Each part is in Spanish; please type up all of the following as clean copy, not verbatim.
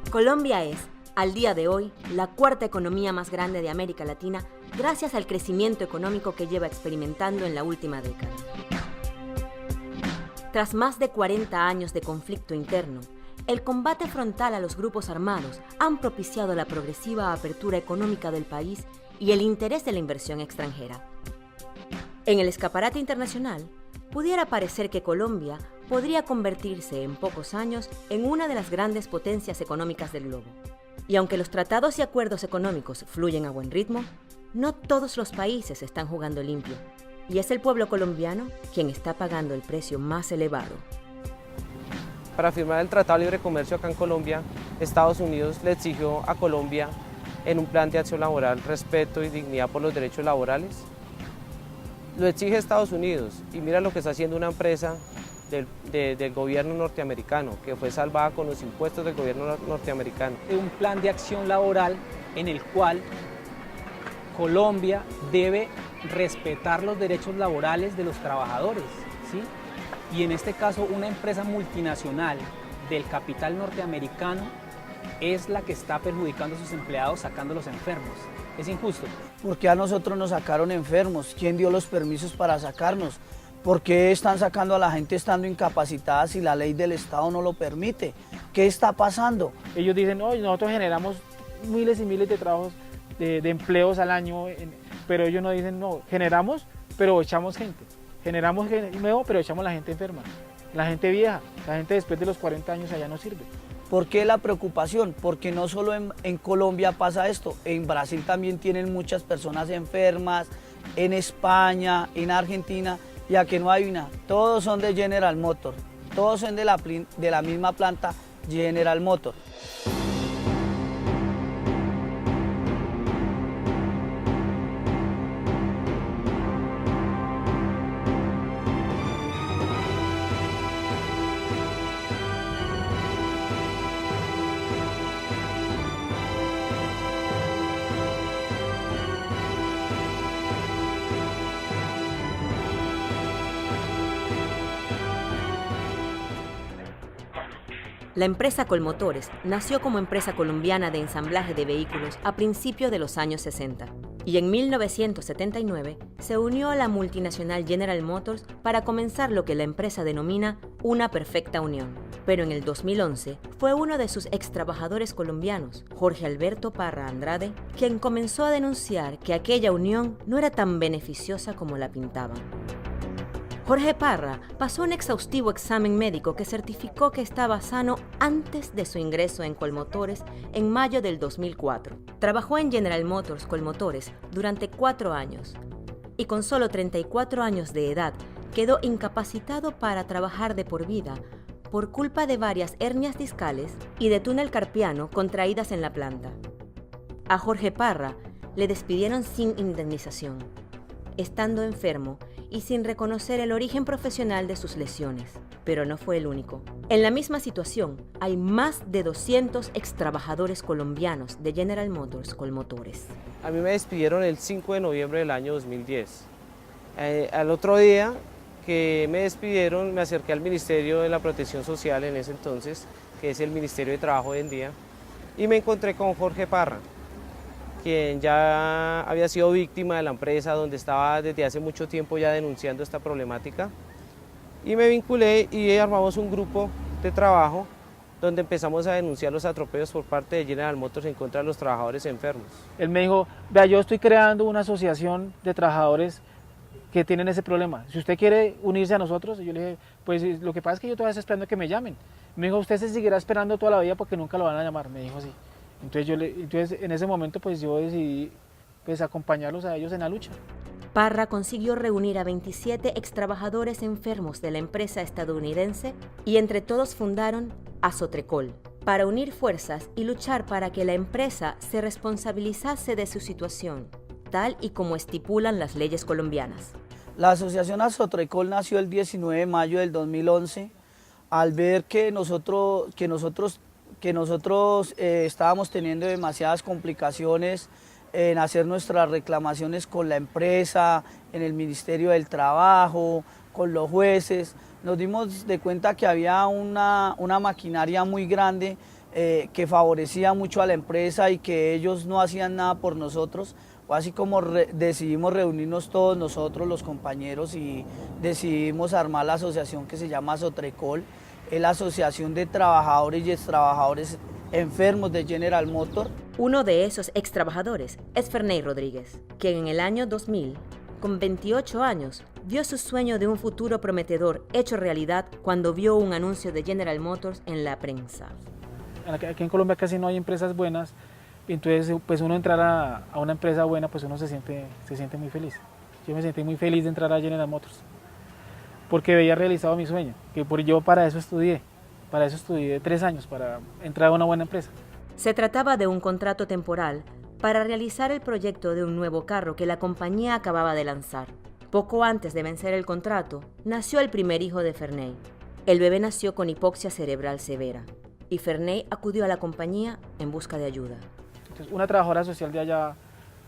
Colombia es, al día de hoy, la cuarta economía más grande de América Latina gracias al crecimiento económico que lleva experimentando en la última década. Tras más de 40 años de conflicto interno, el combate frontal a los grupos armados han propiciado la progresiva apertura económica del país y el interés de la inversión extranjera. En el escaparate internacional, pudiera parecer que Colombia podría convertirse en pocos años en una de las grandes potencias económicas del globo. Y aunque los tratados y acuerdos económicos fluyen a buen ritmo, no todos los países están jugando limpio. Y es el pueblo colombiano quien está pagando el precio más elevado. Para firmar el Tratado de Libre Comercio acá en Colombia, Estados Unidos le exigió a Colombia en un plan de acción laboral respeto y dignidad por los derechos laborales. Lo exige Estados Unidos y mira lo que está haciendo una empresa del gobierno norteamericano, que fue salvada con los impuestos del gobierno norteamericano. Un plan de acción laboral en el cual Colombia debe respetar los derechos laborales de los trabajadores, ¿sí? Y en este caso una empresa multinacional del capital norteamericano es la que está perjudicando a sus empleados sacándolos enfermos. Es injusto. ¿Por qué a nosotros nos sacaron enfermos? ¿Quién dio los permisos para sacarnos? ¿Por qué están sacando a la gente estando incapacitada si la ley del Estado no lo permite? ¿Qué está pasando? Ellos dicen, no, nosotros generamos miles y miles de trabajos, de empleos al año, pero ellos no dicen, no, generamos, pero echamos gente. Generamos nuevo, pero echamos la gente enferma. La gente vieja, la gente después de los 40 años allá no sirve. ¿Por qué la preocupación? Porque no solo en Colombia pasa esto, en Brasil también tienen muchas personas enfermas, en España, en Argentina, y aquí no hay una, todos son de General Motors, todos son de la misma planta General Motors. La empresa Colmotores nació como empresa colombiana de ensamblaje de vehículos a principios de los años 60 y en 1979 se unió a la multinacional General Motors para comenzar lo que la empresa denomina una perfecta unión. Pero en el 2011 fue uno de sus ex trabajadores colombianos, Jorge Alberto Parra Andrade, quien comenzó a denunciar que aquella unión no era tan beneficiosa como la pintaban. Jorge Parra pasó un exhaustivo examen médico que certificó que estaba sano antes de su ingreso en Colmotores en mayo del 2004. Trabajó en General Motors Colmotores durante 4 años y con solo 34 años de edad quedó incapacitado para trabajar de por vida por culpa de varias hernias discales y de túnel carpiano contraídas en la planta. A Jorge Parra le despidieron sin indemnización, estando enfermo y sin reconocer el origen profesional de sus lesiones. Pero no fue el único. En la misma situación, hay más de 200 extrabajadores colombianos de General Motors Colmotores. A mí me despidieron el 5 de noviembre del año 2010. Al otro día que me despidieron, me acerqué al Ministerio de la Protección Social en ese entonces, que es el Ministerio de Trabajo hoy en día, y me encontré con Jorge Parra, quien ya había sido víctima de la empresa, donde estaba desde hace mucho tiempo ya denunciando esta problemática. Y me vinculé y armamos un grupo de trabajo donde empezamos a denunciar los atropellos por parte de General Motors en contra de los trabajadores enfermos. Él me dijo, vea, yo estoy creando una asociación de trabajadores que tienen ese problema. Si usted quiere unirse a nosotros, y yo le dije, pues lo que pasa es que yo todavía estoy esperando que me llamen. Me dijo, usted se seguirá esperando toda la vida porque nunca lo van a llamar, me dijo así. Entonces en ese momento pues yo decidí pues acompañarlos a ellos en la lucha. Parra consiguió reunir a 27 extrabajadores enfermos de la empresa estadounidense y entre todos fundaron Asotrecol para unir fuerzas y luchar para que la empresa se responsabilizase de su situación, tal y como estipulan las leyes colombianas. La asociación Asotrecol nació el 19 de mayo del 2011 al ver que nosotros estábamos teniendo demasiadas complicaciones en hacer nuestras reclamaciones con la empresa, en el Ministerio del Trabajo, con los jueces. Nos dimos de cuenta que había una maquinaria muy grande que favorecía mucho a la empresa y que ellos no hacían nada por nosotros. Fue así como decidimos reunirnos todos nosotros, los compañeros, y decidimos armar la asociación que se llama Sotrecol, es la Asociación de Trabajadores y Extrabajadores Enfermos de General Motors. Uno de esos ex trabajadores es Ferney Rodríguez, quien en el año 2000, con 28 años, vio su sueño de un futuro prometedor hecho realidad cuando vio un anuncio de General Motors en la prensa. Aquí en Colombia casi no hay empresas buenas, entonces pues uno entrar a una empresa buena, pues uno se siente muy feliz. Yo me sentí muy feliz de entrar a General Motors, porque había realizado mi sueño, que yo para eso estudié 3 años, para entrar a una buena empresa. Se trataba de un contrato temporal para realizar el proyecto de un nuevo carro que la compañía acababa de lanzar. Poco antes de vencer el contrato, nació el primer hijo de Ferney. El bebé nació con hipoxia cerebral severa y Ferney acudió a la compañía en busca de ayuda. Entonces, una trabajadora social de allá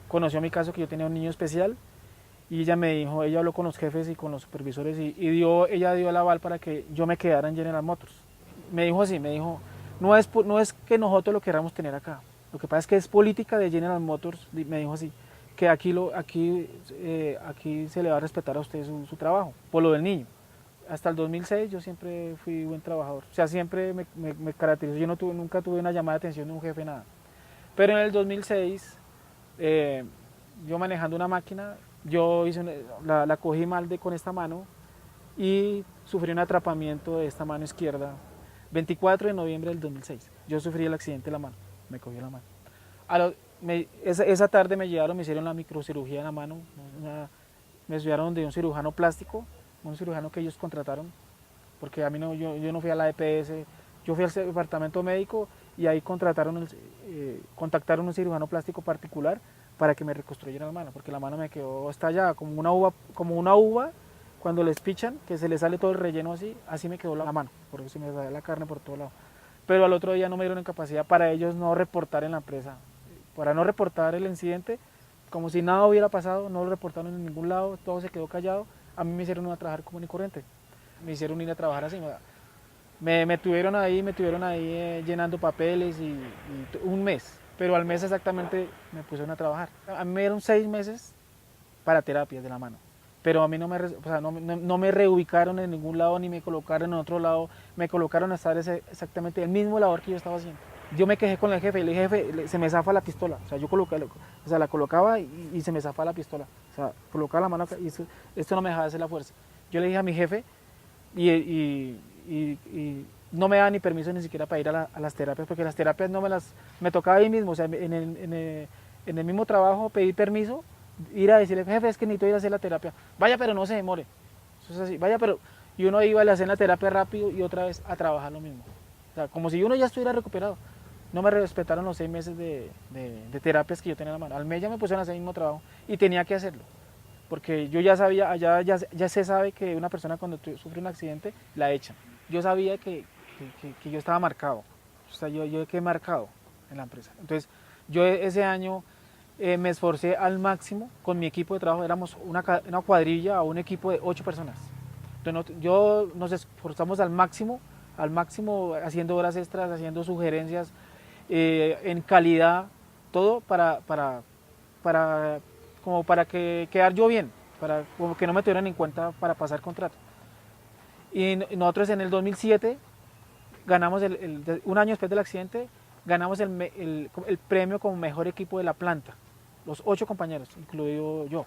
conoció mi caso, que yo tenía un niño especial, y ella me dijo, ella habló con los jefes y con los supervisores y ella dio el aval para que yo me quedara en General Motors. Me dijo así, no es que nosotros lo queramos tener acá, lo que pasa es que es política de General Motors, me dijo así, que aquí se le va a respetar a usted su trabajo, por lo del niño. Hasta el 2006 yo siempre fui buen trabajador, o sea, siempre me caracterizó, yo nunca tuve una llamada de atención de un jefe, nada. Pero en el 2006, yo manejando una máquina, yo la cogí mal con esta mano y sufrí un atrapamiento de esta mano izquierda, 24 de noviembre del 2006. Yo sufrí el accidente de la mano, me cogió la mano. Esa tarde me llevaron, me hicieron la microcirugía en la mano, me llevaron de un cirujano plástico, un cirujano que ellos contrataron, porque a mí yo no fui a la EPS, yo fui al departamento médico y ahí contactaron un cirujano plástico particular para que me reconstruyera la mano, porque la mano me quedó estallada, como una uva cuando les pichan, que se les sale todo el relleno así me quedó la mano, porque se me sale la carne por todo lado. Pero al otro día no me dieron incapacidad para ellos no reportar en la empresa, para no reportar el incidente, como si nada hubiera pasado, no lo reportaron en ningún lado, todo se quedó callado. A mí me hicieron ir a trabajar común y corriente, me hicieron ir a trabajar así, me tuvieron ahí llenando papeles y un mes, pero al mes exactamente me pusieron a trabajar. A mí me dieron 6 meses para terapias de la mano, pero a mí no me reubicaron en ningún lado ni me colocaron en otro lado, me colocaron a estar exactamente el mismo labor que yo estaba haciendo. Yo me quejé con el jefe y le dije, jefe, se me zafa la pistola, o sea, la colocaba y se me zafa la pistola, o sea, colocaba la mano acá y esto no me dejaba hacer la fuerza. Yo le dije a mi jefe y no me daba ni permiso ni siquiera para ir a las terapias, porque las terapias me tocaba ahí mismo, o sea, en el mismo trabajo pedí permiso, ir a decirle, jefe, es que necesito ir a hacer la terapia, vaya pero no se demore, eso es así, vaya pero, y uno iba a hacer la terapia rápido y otra vez a trabajar lo mismo, o sea, como si uno ya estuviera recuperado. No me respetaron los 6 meses de terapias que yo tenía en la mano, al mes ya me pusieron a hacer el mismo trabajo y tenía que hacerlo, porque yo ya sabía, allá ya se sabe que una persona cuando sufre un accidente la echan. Yo sabía que yo estaba marcado, o sea, yo quedé marcado en la empresa. Entonces, yo ese año me esforcé al máximo con mi equipo de trabajo, éramos una cuadrilla o un equipo de 8 personas. Entonces, nos esforzamos al máximo haciendo horas extras, haciendo sugerencias, en calidad, todo para quedar yo bien, como que no me tuvieran en cuenta para pasar contrato. Y nosotros en el 2007 ganamos, un año después del accidente, ganamos el premio como mejor equipo de la planta, los 8 compañeros, incluido yo,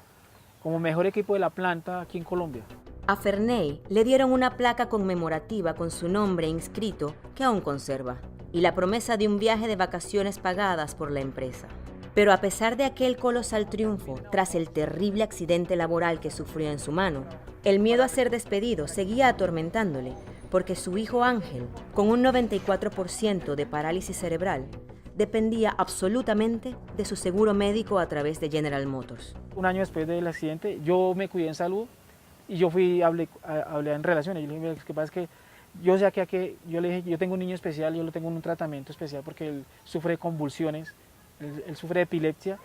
como mejor equipo de la planta aquí en Colombia. A Ferney le dieron una placa conmemorativa con su nombre inscrito que aún conserva y la promesa de un viaje de vacaciones pagadas por la empresa. Pero a pesar de aquel colosal triunfo, tras el terrible accidente laboral que sufrió en su mano, el miedo a ser despedido seguía atormentándole, porque su hijo Ángel, con un 94% de parálisis cerebral, dependía absolutamente de su seguro médico a través de General Motors. Un año después del accidente, yo me cuidé en salud y yo hablé en relaciones. Yo le dije, lo que pasa es que yo sé que yo le dije, yo tengo un niño especial, yo lo tengo en un tratamiento especial porque él sufre de convulsiones, él sufre de epilepsia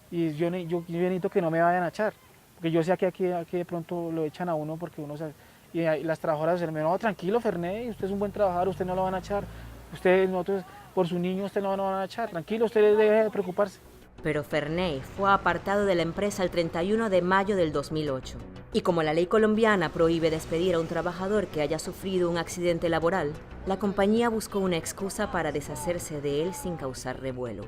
y yo necesito que no me vayan a echar, porque yo sé que aquí de pronto lo echan a uno porque uno sabe, y las trabajadoras me dicen, no, tranquilo Ferney, usted es un buen trabajador, usted no lo van a echar, nosotros, por su niño, usted no van a echar, tranquilo, usted deje de preocuparse. Pero Ferney fue apartado de la empresa el 31 de mayo del 2008. Y como la ley colombiana prohíbe despedir a un trabajador que haya sufrido un accidente laboral, la compañía buscó una excusa para deshacerse de él sin causar revuelo.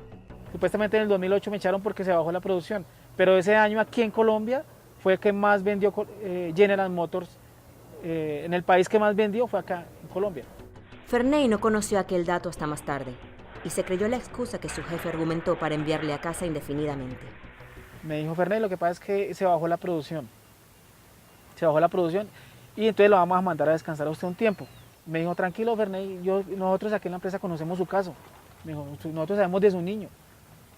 Supuestamente en el 2008 me echaron porque se bajó la producción, pero ese año aquí en Colombia fue el que más vendió General Motors. En el país que más vendió fue acá, en Colombia. Ferney no conoció aquel dato hasta más tarde y se creyó la excusa que su jefe argumentó para enviarle a casa indefinidamente. Me dijo, Ferney, lo que pasa es que se bajó la producción. Se bajó la producción y entonces lo vamos a mandar a descansar a usted un tiempo. Me dijo, tranquilo, Ferney, nosotros aquí en la empresa conocemos su caso. Me dijo, nosotros sabemos de su niño.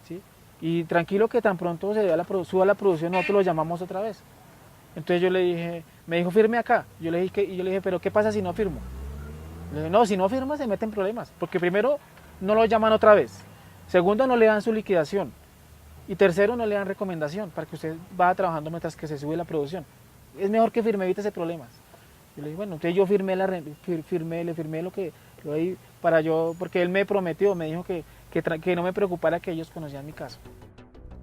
¿Sí? Y tranquilo que tan pronto suba la producción, nosotros lo llamamos otra vez. Entonces yo le dije, me dijo, firme acá. Yo le dije, pero ¿qué pasa si no firmo? Le dije, no, si no firma se meten problemas, porque primero no lo llaman otra vez, segundo no le dan su liquidación y tercero no le dan recomendación para que usted vaya trabajando mientras que se sube la producción. Es mejor que firme, evítese problemas. Yo le dije, bueno, entonces yo le firmé porque él me prometió, me dijo que no me preocupara, que ellos conocían mi caso.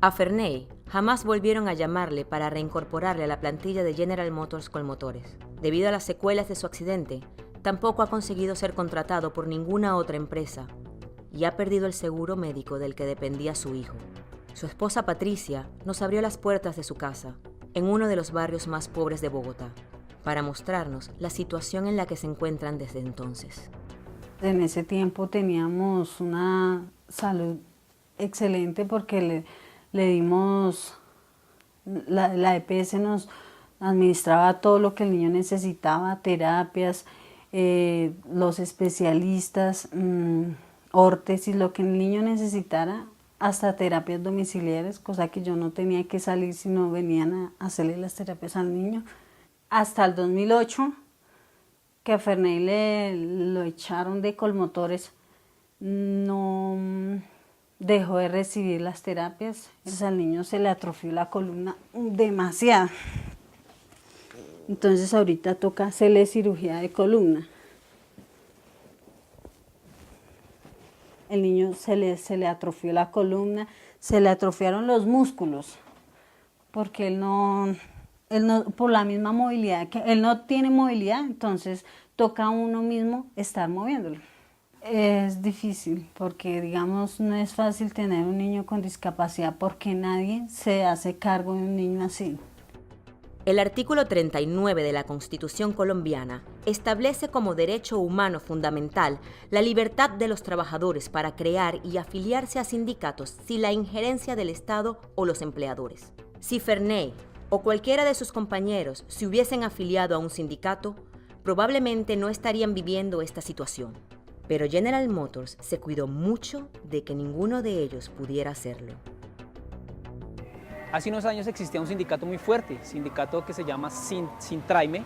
A Ferney jamás volvieron a llamarle para reincorporarle a la plantilla de General Motors Colmotores. Debido a las secuelas de su accidente, tampoco ha conseguido ser contratado por ninguna otra empresa y ha perdido el seguro médico del que dependía su hijo. Su esposa Patricia nos abrió las puertas de su casa, en uno de los barrios más pobres de Bogotá, para mostrarnos la situación en la que se encuentran desde entonces. En ese tiempo teníamos una salud excelente porque le dimos, la EPS nos administraba todo lo que el niño necesitaba, terapias, los especialistas, órtesis, lo que el niño necesitara, hasta terapias domiciliares, cosa que yo no tenía que salir, sino venían a hacerle las terapias al niño. Hasta el 2008, que a Ferney lo echaron de Colmotores, no dejó de recibir las terapias. Entonces al niño se le atrofió la columna demasiado. Entonces ahorita toca hacerle cirugía de columna. El niño se le atrofió la columna, se le atrofiaron los músculos, porque él no, por la misma movilidad, que él no tiene movilidad, entonces toca a uno mismo estar moviéndolo. Es difícil, porque digamos no es fácil tener un niño con discapacidad, porque nadie se hace cargo de un niño así. El artículo 39 de la Constitución colombiana establece como derecho humano fundamental la libertad de los trabajadores para crear y afiliarse a sindicatos sin la injerencia del Estado o los empleadores. Si Ferney o cualquiera de sus compañeros se hubiesen afiliado a un sindicato, probablemente no estarían viviendo esta situación. Pero General Motors se cuidó mucho de que ninguno de ellos pudiera hacerlo. Hace unos años existía un sindicato muy fuerte, sindicato que se llama Sintraime.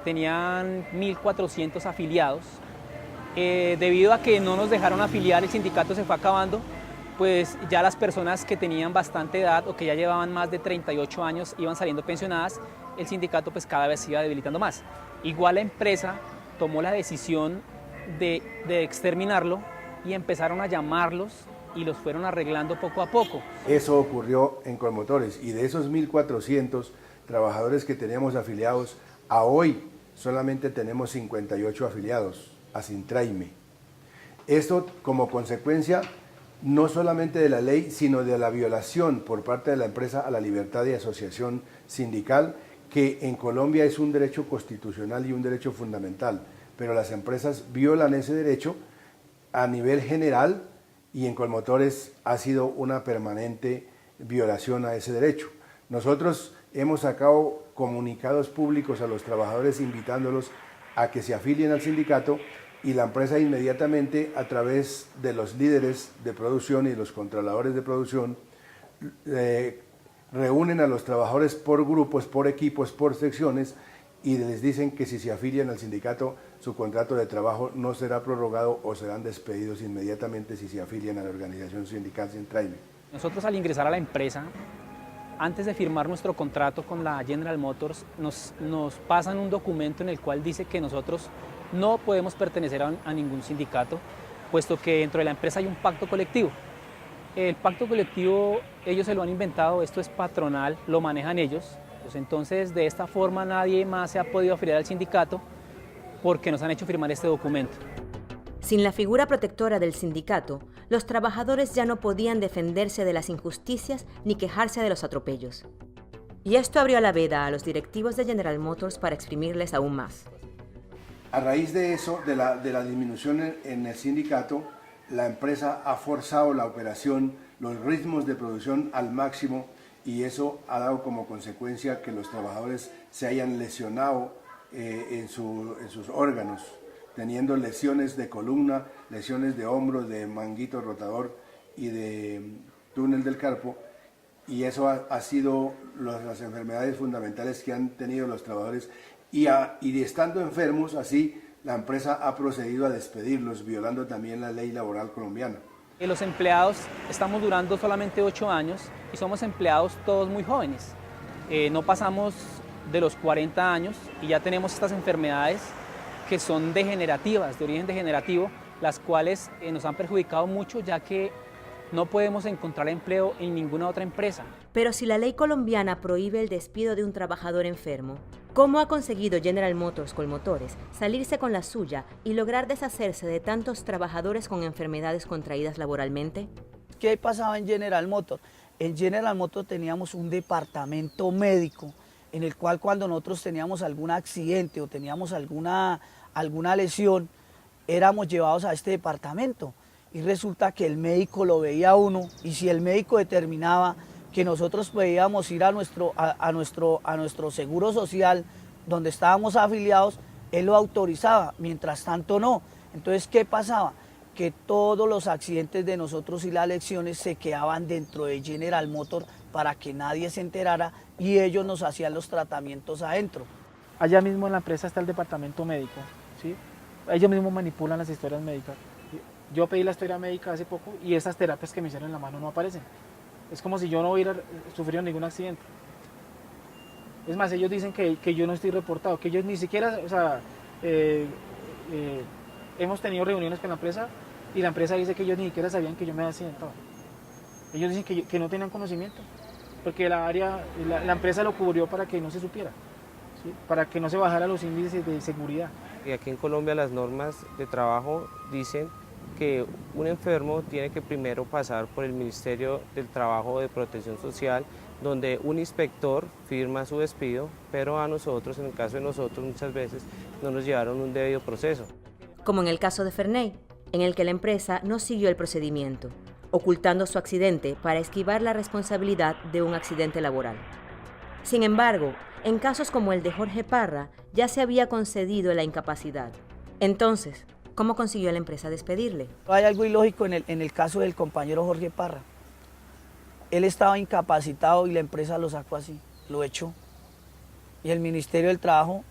Tenían 1.400 afiliados. Debido a que no nos dejaron afiliar, el sindicato se fue acabando, pues ya las personas que tenían bastante edad o que ya llevaban más de 38 años iban saliendo pensionadas, el sindicato pues cada vez se iba debilitando más. Igual la empresa tomó la decisión de exterminarlo y empezaron a llamarlos y los fueron arreglando poco a poco. Eso ocurrió en Colmotores y de esos 1.400 trabajadores que teníamos afiliados, a hoy solamente tenemos 58 afiliados a Sintraime. Esto como consecuencia no solamente de la ley, sino de la violación por parte de la empresa a la libertad de asociación sindical, que en Colombia es un derecho constitucional y un derecho fundamental, pero las empresas violan ese derecho a nivel general y en Colmotores ha sido una permanente violación a ese derecho. Nosotros hemos sacado comunicados públicos a los trabajadores invitándolos a que se afilien al sindicato y la empresa inmediatamente a través de los líderes de producción y los controladores de producción reúnen a los trabajadores por grupos, por equipos, por secciones y les dicen que si se afilian al sindicato su contrato de trabajo no será prorrogado o serán despedidos inmediatamente si se afilian a la organización sindical Sintraime. Nosotros al ingresar a la empresa, antes de firmar nuestro contrato con la General Motors, nos pasan un documento en el cual dice que nosotros no podemos pertenecer a ningún sindicato, puesto que dentro de la empresa hay un pacto colectivo. El pacto colectivo ellos se lo han inventado, esto es patronal, lo manejan ellos, pues entonces de esta forma nadie más se ha podido afiliar al sindicato porque nos han hecho firmar este documento. Sin la figura protectora del sindicato, los trabajadores ya no podían defenderse de las injusticias ni quejarse de los atropellos. Y esto abrió la veda a los directivos de General Motors para exprimirles aún más. A raíz de eso, de la disminución en el sindicato, la empresa ha forzado la operación, los ritmos de producción al máximo, y eso ha dado como consecuencia que los trabajadores se hayan lesionado en sus órganos, teniendo lesiones de columna, lesiones de hombro, de manguito rotador y de túnel del carpo, y eso ha sido las enfermedades fundamentales que han tenido los trabajadores, y estando enfermos así, la empresa ha procedido a despedirlos, violando también la ley laboral colombiana. Los empleados estamos durando solamente 8 años y somos empleados todos muy jóvenes. No pasamos de los 40 años y ya tenemos estas enfermedades que son degenerativas, de origen degenerativo, las cuales nos han perjudicado mucho, ya que no podemos encontrar empleo en ninguna otra empresa. Pero si la ley colombiana prohíbe el despido de un trabajador enfermo, ¿cómo ha conseguido General Motors Colmotores salirse con la suya y lograr deshacerse de tantos trabajadores con enfermedades contraídas laboralmente? ¿Qué pasaba en General Motors? En General Motors teníamos un departamento médico en el cual cuando nosotros teníamos algún accidente o teníamos alguna lesión, éramos llevados a este departamento. Y resulta que el médico lo veía a uno, y si el médico determinaba que nosotros podíamos ir a nuestro seguro social donde estábamos afiliados, él lo autorizaba, mientras tanto no. Entonces, ¿qué pasaba? Que todos los accidentes de nosotros y las lesiones se quedaban dentro de General Motors para que nadie se enterara, y ellos nos hacían los tratamientos adentro. Allá mismo en la empresa está el departamento médico, ¿sí? Ellos mismos manipulan las historias médicas. Yo pedí la historia médica hace poco y esas terapias que me hicieron en la mano no aparecen. Es como si yo no hubiera sufrido ningún accidente. Es más, ellos dicen que yo no estoy reportado, que ellos ni siquiera, o sea, hemos tenido reuniones con la empresa y la empresa dice que ellos ni siquiera sabían que yo me había accidentado. Ellos dicen que no tenían conocimiento, porque la empresa lo cubrió para que no se supiera, ¿sí? Para que no se bajaran los índices de seguridad. Y aquí en Colombia las normas de trabajo dicen que un enfermo tiene que primero pasar por el Ministerio del Trabajo de Protección Social, donde un inspector firma su despido, pero a nosotros, en el caso de nosotros, muchas veces no nos llevaron un debido proceso. Como en el caso de Ferney, en el que la empresa no siguió el procedimiento, ocultando su accidente para esquivar la responsabilidad de un accidente laboral. Sin embargo, en casos como el de Jorge Parra, ya se había concedido la incapacidad. Entonces, ¿cómo consiguió la empresa despedirle? Hay algo ilógico en el caso del compañero Jorge Parra. Él estaba incapacitado y la empresa lo sacó así, lo echó. Y el Ministerio del Trabajo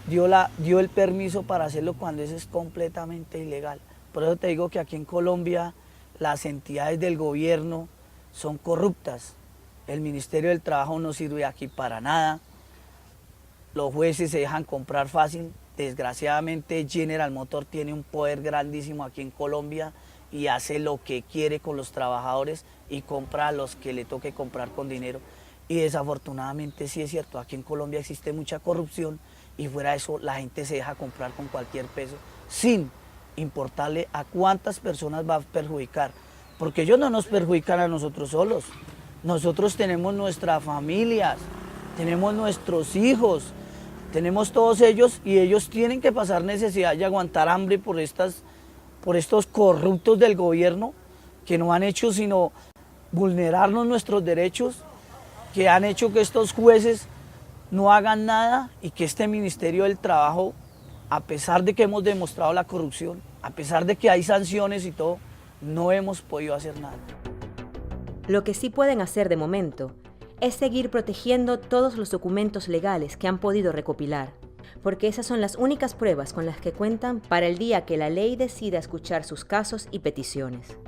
dio el permiso para hacerlo cuando eso es completamente ilegal. Por eso te digo que aquí en Colombia las entidades del gobierno son corruptas. El Ministerio del Trabajo no sirve aquí para nada. Los jueces se dejan comprar fácil. Desgraciadamente General Motors tiene un poder grandísimo aquí en Colombia y hace lo que quiere con los trabajadores y compra a los que le toque comprar con dinero. Y desafortunadamente sí es cierto, aquí en Colombia existe mucha corrupción y fuera de eso la gente se deja comprar con cualquier peso sin importarle a cuántas personas va a perjudicar. Porque ellos no nos perjudican a nosotros solos. Nosotros tenemos nuestras familias, tenemos nuestros hijos, tenemos todos ellos y ellos tienen que pasar necesidad y aguantar hambre por estos corruptos del gobierno que no han hecho sino vulnerarnos nuestros derechos, que han hecho que estos jueces no hagan nada y que este Ministerio del Trabajo, a pesar de que hemos demostrado la corrupción, a pesar de que hay sanciones y todo, no hemos podido hacer nada. Lo que sí pueden hacer de momento es seguir protegiendo todos los documentos legales que han podido recopilar, porque esas son las únicas pruebas con las que cuentan para el día que la ley decida escuchar sus casos y peticiones.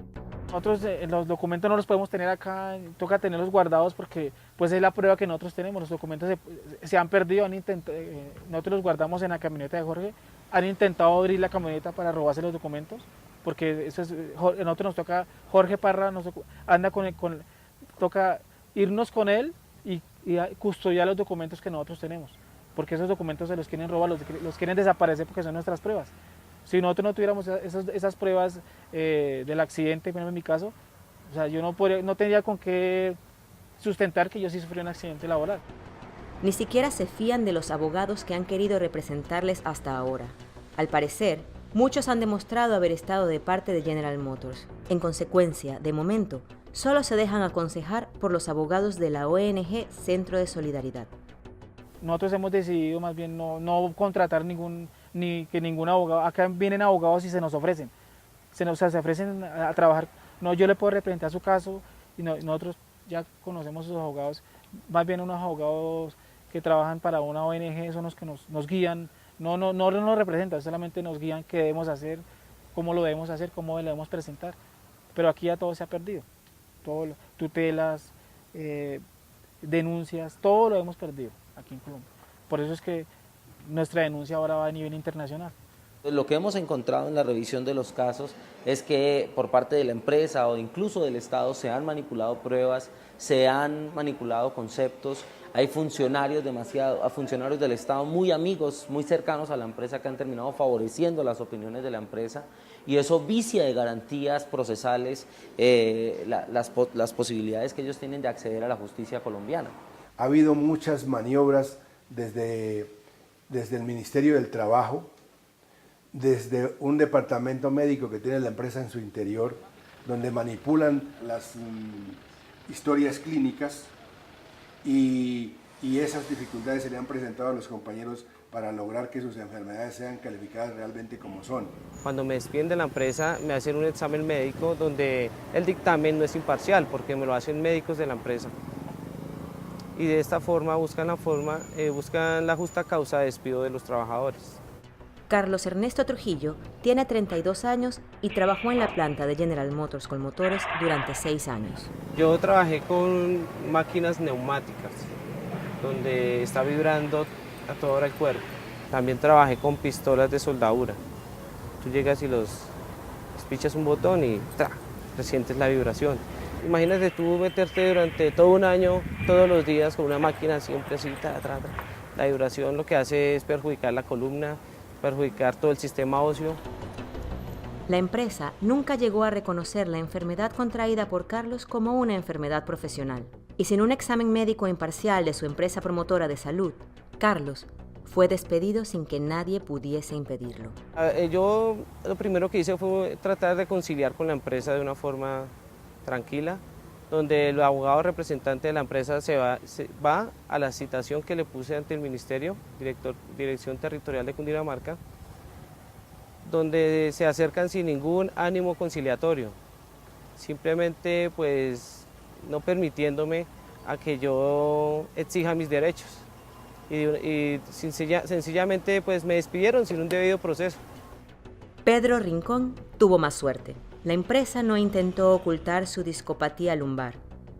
Nosotros los documentos no los podemos tener acá, toca tenerlos guardados porque pues es la prueba que nosotros tenemos. Los documentos se han perdido, nosotros los guardamos en la camioneta de Jorge. Han intentado abrir la camioneta para robarse los documentos, porque eso es, nosotros nos toca, Jorge Parra anda toca irnos con él y custodiar los documentos que nosotros tenemos, porque esos documentos se los quieren robar, los quieren desaparecer porque son nuestras pruebas. Si nosotros no tuviéramos esas pruebas del accidente, en mi caso, o sea, yo no tendría con qué sustentar que yo sí sufrí un accidente laboral. Ni siquiera se fían de los abogados que han querido representarles hasta ahora. Al parecer, muchos han demostrado haber estado de parte de General Motors. En consecuencia, de momento, solo se dejan aconsejar por los abogados de la ONG Centro de Solidaridad. Nosotros hemos decidido más bien no contratar ni que ningún abogado. Acá vienen abogados y se nos ofrecen. Se ofrecen a trabajar. No, yo le puedo representar su caso y nosotros ya conocemos a sus abogados. Más bien unos abogados que trabajan para una ONG son los que nos guían. No nos representan, solamente nos guían qué debemos hacer, cómo lo debemos hacer, cómo lo debemos presentar. Pero aquí ya todo se ha perdido. Todo, tutelas, denuncias, todo lo hemos perdido aquí en Colombia. Por eso es que nuestra denuncia ahora va a nivel internacional. Lo que hemos encontrado en la revisión de los casos es que por parte de la empresa o incluso del Estado se han manipulado pruebas, se han manipulado conceptos. Hay funcionarios del Estado muy amigos, muy cercanos a la empresa que han terminado favoreciendo las opiniones de la empresa y eso vicia de garantías procesales las posibilidades que ellos tienen de acceder a la justicia colombiana. Ha habido muchas maniobras desde el Ministerio del Trabajo, desde un departamento médico que tiene la empresa en su interior, donde manipulan las historias clínicas y esas dificultades se le han presentado a los compañeros para lograr que sus enfermedades sean calificadas realmente como son. Cuando me despiden de la empresa me hacen un examen médico donde el dictamen no es imparcial porque me lo hacen médicos de la empresa. Y de esta forma buscan la justa causa de despido de los trabajadores. Carlos Ernesto Trujillo tiene 32 años y trabajó en la planta de General Motors Colmotores durante 6 años. Yo trabajé con máquinas neumáticas, donde está vibrando a toda hora el cuerpo. También trabajé con pistolas de soldadura. Tú llegas y les pichas un botón y sientes la vibración. Imagínate tú meterte durante todo un año, todos los días, con una máquina siempre así, La vibración lo que hace es perjudicar la columna, perjudicar todo el sistema óseo. La empresa nunca llegó a reconocer la enfermedad contraída por Carlos como una enfermedad profesional. Y sin un examen médico imparcial de su empresa promotora de salud, Carlos fue despedido sin que nadie pudiese impedirlo. Yo lo primero que hice fue tratar de conciliar con la empresa de una forma tranquila, donde el abogado representante de la empresa va a la citación que le puse ante el Ministerio, Dirección Territorial de Cundinamarca, donde se acercan sin ningún ánimo conciliatorio, simplemente pues no permitiéndome a que yo exija mis derechos y sencillamente pues me despidieron sin un debido proceso. Pedro Rincón tuvo más suerte. La empresa no intentó ocultar su discopatía lumbar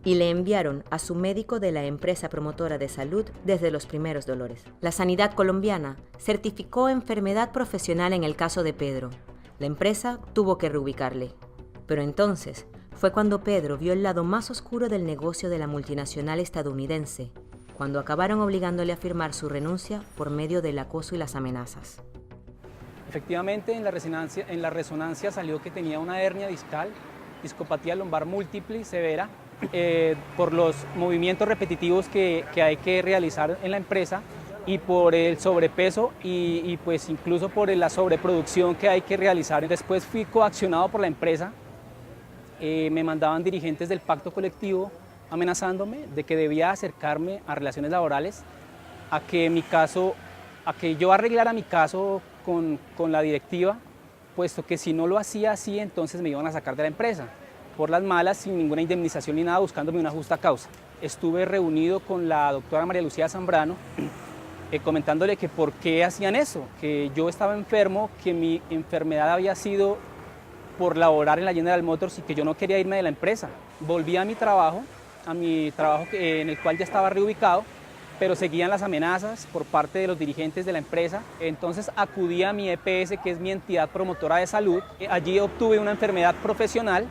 y le enviaron a su médico de la empresa promotora de salud desde los primeros dolores. La sanidad colombiana certificó enfermedad profesional en el caso de Pedro. La empresa tuvo que reubicarle. Pero entonces fue cuando Pedro vio el lado más oscuro del negocio de la multinacional estadounidense, cuando acabaron obligándole a firmar su renuncia por medio del acoso y las amenazas. Efectivamente, en la resonancia salió que tenía una hernia discal, discopatía lumbar múltiple y severa, por los movimientos repetitivos que hay que realizar en la empresa y por el sobrepeso y pues incluso por la sobreproducción que hay que realizar. Después fui coaccionado por la empresa, me mandaban dirigentes del pacto colectivo amenazándome de que debía acercarme a relaciones laborales, a que yo arreglara mi caso con la directiva, puesto que si no lo hacía así, entonces me iban a sacar de la empresa, por las malas, sin ninguna indemnización ni nada, buscándome una justa causa. Estuve reunido con la doctora María Lucía Zambrano, comentándole que por qué hacían eso, que yo estaba enfermo, que mi enfermedad había sido por laborar en la General Motors y que yo no quería irme de la empresa. Volví a mi trabajo en el cual ya estaba reubicado, pero seguían las amenazas por parte de los dirigentes de la empresa. Entonces acudí a mi EPS, que es mi entidad promotora de salud. Allí obtuve una enfermedad profesional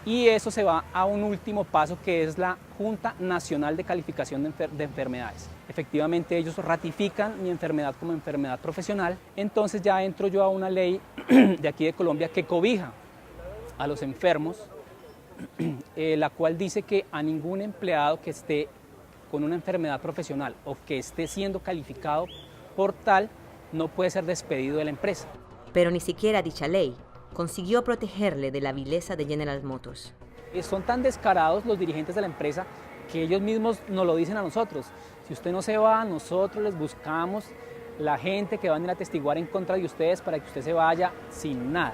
y eso se va a un último paso, que es la Junta Nacional de Calificación de Enfermedades. Efectivamente, ellos ratifican mi enfermedad como enfermedad profesional. Entonces ya entro yo a una ley de aquí de Colombia que cobija a los enfermos, la cual dice que a ningún empleado que esté con una enfermedad profesional o que esté siendo calificado por tal no puede ser despedido de la empresa. Pero ni siquiera dicha ley consiguió protegerle de la vileza de General Motors. Son tan descarados los dirigentes de la empresa que ellos mismos nos lo dicen a nosotros. Si usted no se va, nosotros les buscamos la gente que van a ir a atestiguar en contra de ustedes para que usted se vaya sin nada.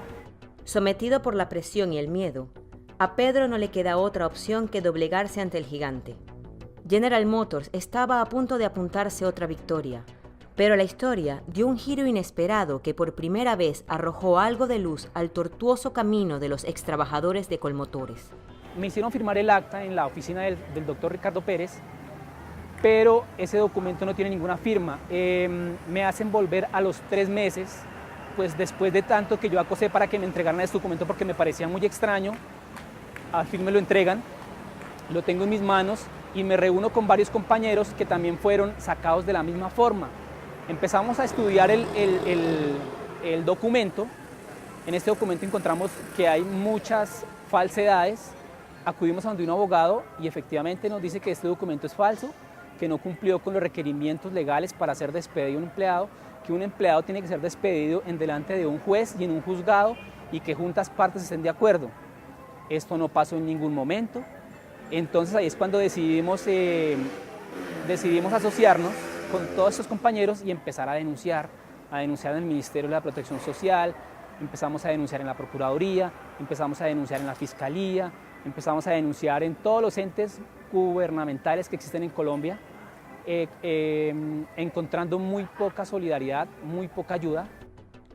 Sometido por la presión y el miedo, a Pedro no le queda otra opción que doblegarse ante el gigante. General Motors estaba a punto de apuntarse otra victoria, pero la historia dio un giro inesperado que por primera vez arrojó algo de luz al tortuoso camino de los extrabajadores de Colmotores. Me hicieron firmar el acta en la oficina del doctor Ricardo Pérez, pero ese documento no tiene ninguna firma. Me hacen volver a los 3 meses, pues después de tanto que yo acosé para que me entregaran ese documento porque me parecía muy extraño. Al fin me lo entregan, lo tengo en mis manos y me reúno con varios compañeros que también fueron sacados de la misma forma. Empezamos a estudiar el documento. En este documento encontramos que hay muchas falsedades. Acudimos a donde un abogado y efectivamente nos dice que este documento es falso, que no cumplió con los requerimientos legales para ser despedido un empleado, que un empleado tiene que ser despedido en delante de un juez y en un juzgado y que juntas partes estén de acuerdo. Esto no pasó en ningún momento. Entonces ahí es cuando decidimos asociarnos con todos estos compañeros y empezar a denunciar en el Ministerio de la Protección Social, empezamos a denunciar en la Procuraduría, empezamos a denunciar en la Fiscalía, empezamos a denunciar en todos los entes gubernamentales que existen en Colombia, encontrando muy poca solidaridad, muy poca ayuda.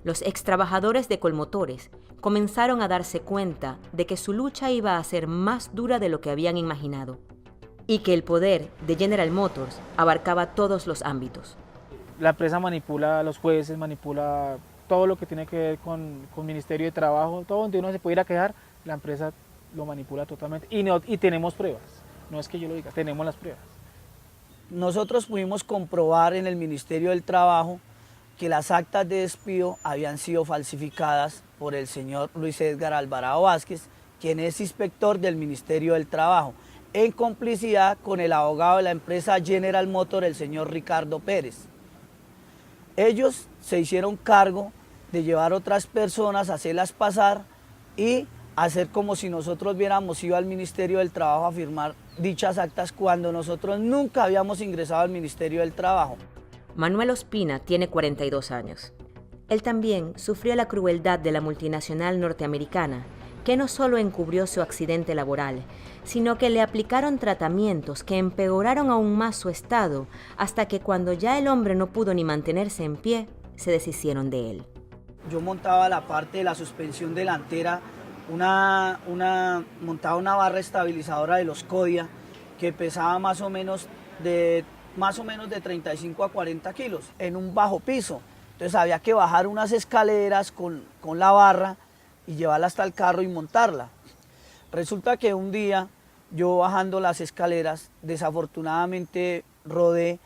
Los extrabajadores de Colmotores comenzaron a darse cuenta de que su lucha iba a ser más dura de lo que habían imaginado y que el poder de General Motors abarcaba todos los ámbitos. La empresa manipula a los jueces, manipula todo lo que tiene que ver con Ministerio de Trabajo, todo donde uno se puede ir a quejar, la empresa lo manipula totalmente y tenemos pruebas, no es que yo lo diga, tenemos las pruebas. Nosotros pudimos comprobar en el Ministerio del Trabajo que las actas de despido habían sido falsificadas por el señor Luis Edgar Alvarado Vázquez, quien es inspector del Ministerio del Trabajo, en complicidad con el abogado de la empresa General Motors, el señor Ricardo Pérez. Ellos se hicieron cargo de llevar otras personas, hacerlas pasar y hacer como si nosotros hubiéramos ido al Ministerio del Trabajo a firmar dichas actas cuando nosotros nunca habíamos ingresado al Ministerio del Trabajo. Manuel Ospina tiene 42 años. Él también sufrió la crueldad de la multinacional norteamericana, que no solo encubrió su accidente laboral, sino que le aplicaron tratamientos que empeoraron aún más su estado, hasta que cuando ya el hombre no pudo ni mantenerse en pie, se deshicieron de él. Yo montaba la parte de la suspensión delantera, montaba una barra estabilizadora de los Kodia que pesaba más o menos de 35 a 40 kilos en un bajo piso. Entonces había que bajar unas escaleras con la barra y llevarla hasta el carro y montarla. Resulta que un día yo bajando las escaleras, desafortunadamente rodé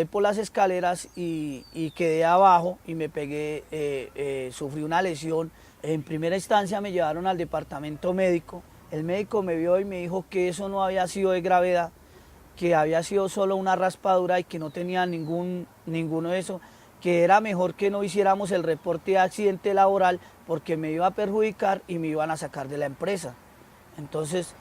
por las escaleras y quedé abajo y me pegué, sufrí una lesión. En primera instancia me llevaron al departamento médico. El médico me vio y me dijo que eso no había sido de gravedad, que había sido solo una raspadura y que no tenía ninguno de eso, que era mejor que no hiciéramos el reporte de accidente laboral porque me iba a perjudicar y me iban a sacar de la empresa. Entonces,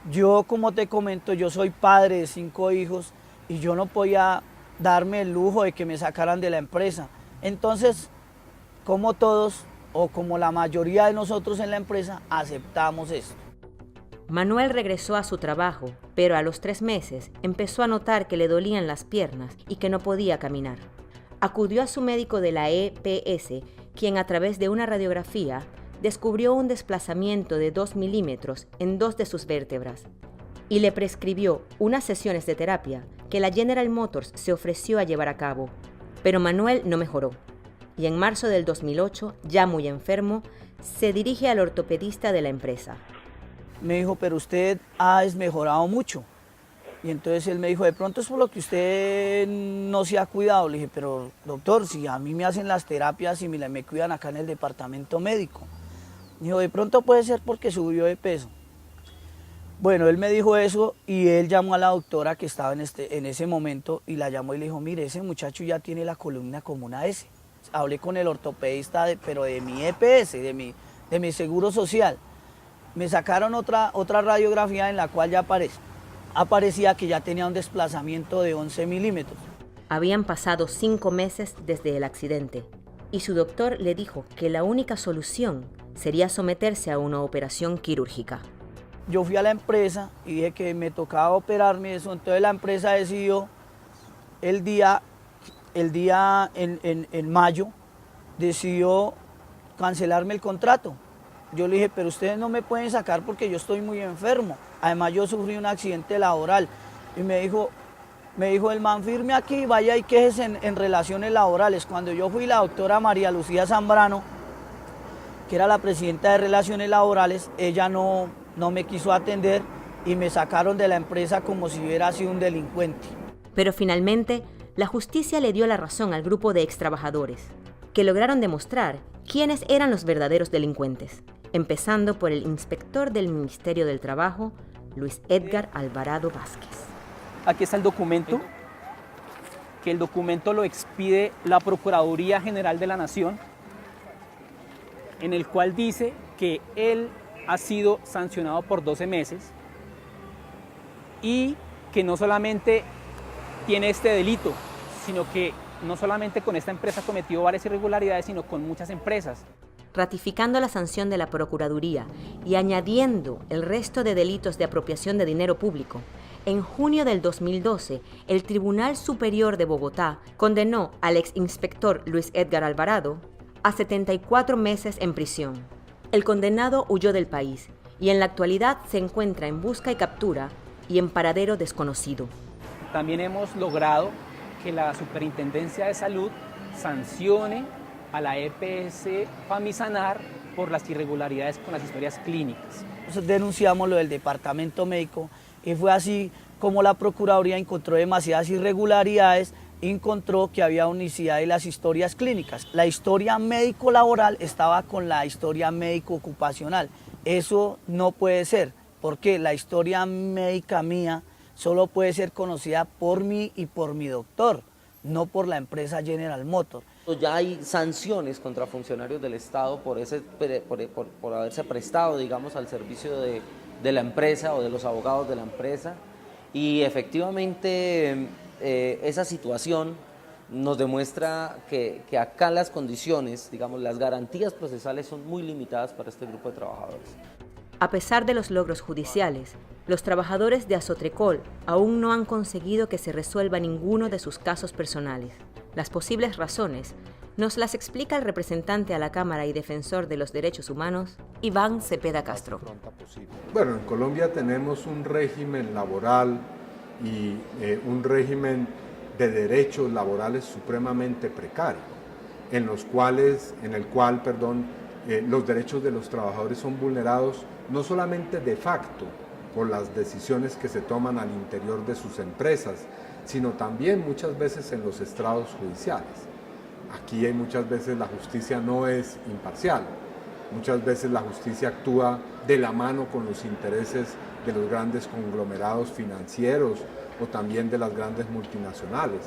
yo, como te comento, yo soy padre de 5 hijos y yo no podía darme el lujo de que me sacaran de la empresa. Entonces, como todos o como la mayoría de nosotros en la empresa, aceptamos esto. Manuel regresó a su trabajo, pero a los 3 meses empezó a notar que le dolían las piernas y que no podía caminar. Acudió a su médico de la EPS, quien a través de una radiografía descubrió un desplazamiento de 2 milímetros en 2 de sus vértebras y le prescribió unas sesiones de terapia que la General Motors se ofreció a llevar a cabo. Pero Manuel no mejoró y en marzo del 2008, ya muy enfermo, se dirige al ortopedista de la empresa. Me dijo, pero usted ha desmejorado mucho. Y entonces él me dijo, de pronto es por lo que usted no se ha cuidado. Le dije, pero doctor, si a mí me hacen las terapias y me cuidan acá en el departamento médico. Me dijo, de pronto puede ser porque subió de peso. Bueno, él me dijo eso y él llamó a la doctora que estaba en ese momento y la llamó y le dijo, mire, ese muchacho ya tiene la columna como una S. Hablé con el ortopedista, pero de mi EPS, de mi seguro social. Me sacaron otra radiografía en la cual ya aparecía que ya tenía un desplazamiento de 11 milímetros. Habían pasado 5 meses desde el accidente y su doctor le dijo que la única solución sería someterse a una operación quirúrgica. Yo fui a la empresa y dije que me tocaba operarme eso, entonces la empresa decidió el día en mayo, decidió cancelarme el contrato. Yo le dije, pero ustedes no me pueden sacar porque yo estoy muy enfermo. Además yo sufrí un accidente laboral y me dijo el man, firme aquí, vaya y quéjese en relaciones laborales. Cuando yo fui, la doctora María Lucía Zambrano, que era la presidenta de Relaciones Laborales, ella no me quiso atender y me sacaron de la empresa como si hubiera sido un delincuente. Pero finalmente, la justicia le dio la razón al grupo de extrabajadores, que lograron demostrar quiénes eran los verdaderos delincuentes, empezando por el inspector del Ministerio del Trabajo, Luis Edgar Alvarado Vázquez. Aquí está el documento, que el documento lo expide la Procuraduría General de la Nación, en el cual dice que él ha sido sancionado por 12 meses y que no solamente tiene este delito, sino que no solamente con esta empresa ha cometido varias irregularidades, sino con muchas empresas. Ratificando la sanción de la Procuraduría y añadiendo el resto de delitos de apropiación de dinero público, en junio del 2012, el Tribunal Superior de Bogotá condenó al exinspector Luis Edgar Alvarado a 74 meses en prisión. El condenado huyó del país y en la actualidad se encuentra en busca y captura y en paradero desconocido. También hemos logrado que la Superintendencia de Salud sancione a la EPS Famisanar por las irregularidades con las historias clínicas. Nosotros denunciamos lo del departamento médico y fue así como la Procuraduría encontró demasiadas irregularidades, encontró que había unicidad de las historias clínicas. La historia médico-laboral estaba con la historia médico-ocupacional. Eso no puede ser, porque la historia médica mía solo puede ser conocida por mí y por mi doctor, no por la empresa General Motors. Ya hay sanciones contra funcionarios del Estado por haberse prestado, digamos, al servicio de la empresa o de los abogados de la empresa. Y efectivamente esa situación nos demuestra que acá las condiciones, digamos, las garantías procesales son muy limitadas para este grupo de trabajadores. A pesar de los logros judiciales, los trabajadores de Azotrecol aún no han conseguido que se resuelva ninguno de sus casos personales. Las posibles razones nos las explica el representante a la Cámara y defensor de los derechos humanos, Iván Cepeda Castro. Bueno, en Colombia tenemos un régimen laboral y un régimen de derechos laborales supremamente precario, en el cual los derechos de los trabajadores son vulnerados no solamente de facto por las decisiones que se toman al interior de sus empresas, sino también muchas veces en los estrados judiciales. Aquí muchas veces la justicia no es imparcial, muchas veces la justicia actúa de la mano con los intereses de los grandes conglomerados financieros o también de las grandes multinacionales.